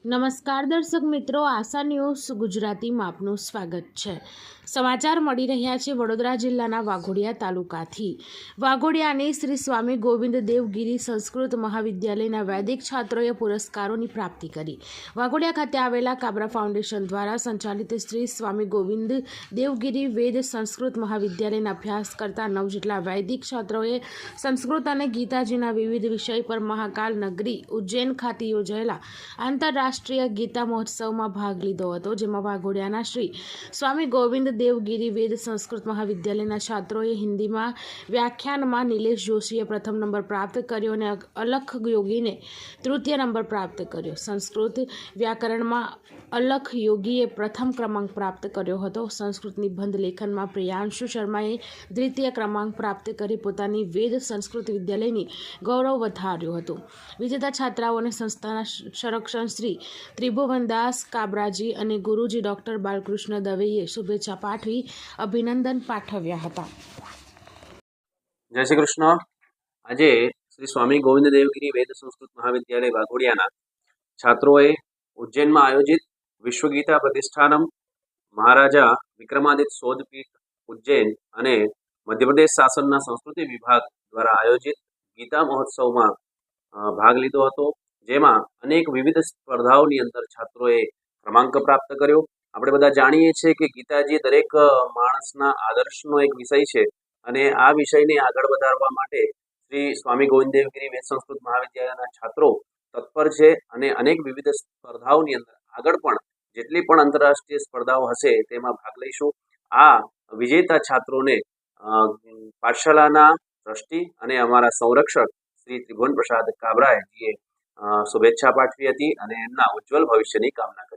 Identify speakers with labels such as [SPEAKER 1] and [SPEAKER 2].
[SPEAKER 1] નમસ્કાર દર્શક મિત્રો, આશા ન્યૂઝ ગુજરાતીમાં આપનું સ્વાગત છે। સમાચાર મળી રહ્યા છે વડોદરા જિલ્લાના વાઘોડિયા તાલુકાથી। વાઘોડિયાની શ્રી સ્વામી ગોવિંદ દેવગીરી સંસ્કૃત મહાવિદ્યાલયના વૈદિક છાત્રોએ પુરસ્કારોની પ્રાપ્તિ કરી। વાઘોડિયા ખાતે આવેલા કાબરા ફાઉન્ડેશન દ્વારા સંચાલિત શ્રી સ્વામી ગોવિંદ દેવગીરી વેદ સંસ્કૃત મહાવિદ્યાલયના અભ્યાસ કરતા 9 જેટલા વૈદિક છાત્રોએ સંસ્કૃત અને ગીતાજીના વિવિધ વિષય પર મહાકાલ નગરી ઉજ્જૈન ખાતે યોજાયેલા આંતરરાષ્ટ્રીય ગીતા મહોત્સવમાં ભાગ લીધો હતો, જેમાં વાઘોડિયાના શ્રી સ્વામી ગોવિંદ દેવગીરી વેદ સંસ્કૃત મહાવિદ્યાલયના છાત્રોએ હિન્દીમાં વ્યાખ્યાનમાં નિલેશ જોશીએ પ્રથમ નંબર પ્રાપ્ત કર્યો અને અલખ યોગીને તૃતીય નંબર પ્રાપ્ત કર્યો। સંસ્કૃત વ્યાકરણમાં અલખ યોગીએ પ્રથમ ક્રમાંક પ્રાપ્ત કર્યો હતો। સંસ્કૃત નિબંધ લેખનમાં પ્રિયાંશુ શર્માએ દ્વિતીય ક્રમાંક પ્રાપ્ત કરી પોતાની વેદ સંસ્કૃત વિદ્યાલયની ગૌરવ વધાર્યું હતું। વિજેતા છાત્રાઓને સંસ્થાના સંરક્ષણ શ્રી ત્રિભુવનદાસ કાબરાજી અને ગુરુજી ડૉક્ટર બાલકૃષ્ણ દવેએ શુભેચ્છા પાઠવી અભિનંદન પાઠવ્યા હતા।
[SPEAKER 2] જય શ્રી કૃષ્ણ। આજે શ્રી સ્વામી ગોવિંદ દેવગીરી વેદ સંસ્કૃત મહાવિદ્યાલય વાઘોડિયાના છાત્રોએ ઉજ્જૈનમાં આયોજિત વિશ્વ ગીતા પ્રતિષ્ઠાનમ મહારાજા વિક્રમાદિત્ય શોધપીઠ ઉજ્જૈન અને મધ્યપ્રદેશ શાસનના સંસ્કૃતિ વિભાગ દ્વારા આયોજિત ગીતા મહોત્સવમાં ભાગ લીધો હતો, જેમાં અનેક વિવિધ સ્પર્ધાઓની અંદર છાત્રોએ ક્રમાંક પ્રાપ્ત કર્યો। આપણે બધા જાણીએ છીએ કે ગીતાજી દરેક માણસના આદર્શનો એક વિષય છે અને આ વિષયને આગળ વધારવા માટે શ્રી સ્વામી ગોવિંદ દેવગીરી વેદ સંસ્કૃત મહાવિદ્યાલયના છાત્રો તત્પર છે અને અનેક વિવિધ સ્પર્ધાઓની અંદર આગળ પણ જેટલી પણ આંતરરાષ્ટ્રીય સ્પર્ધાઓ હશે તેમાં ભાગ લઈશું। આ વિજેતા છાત્રોને પાઠશાલાના ટ્રસ્ટી અને અમારા સંરક્ષક શ્રી ત્રિભુવન પ્રસાદ કાબરાજીએ શુભેચ્છા પાઠવી હતી અને એમના ઉજ્જવલ ભવિષ્યની કામના કરી।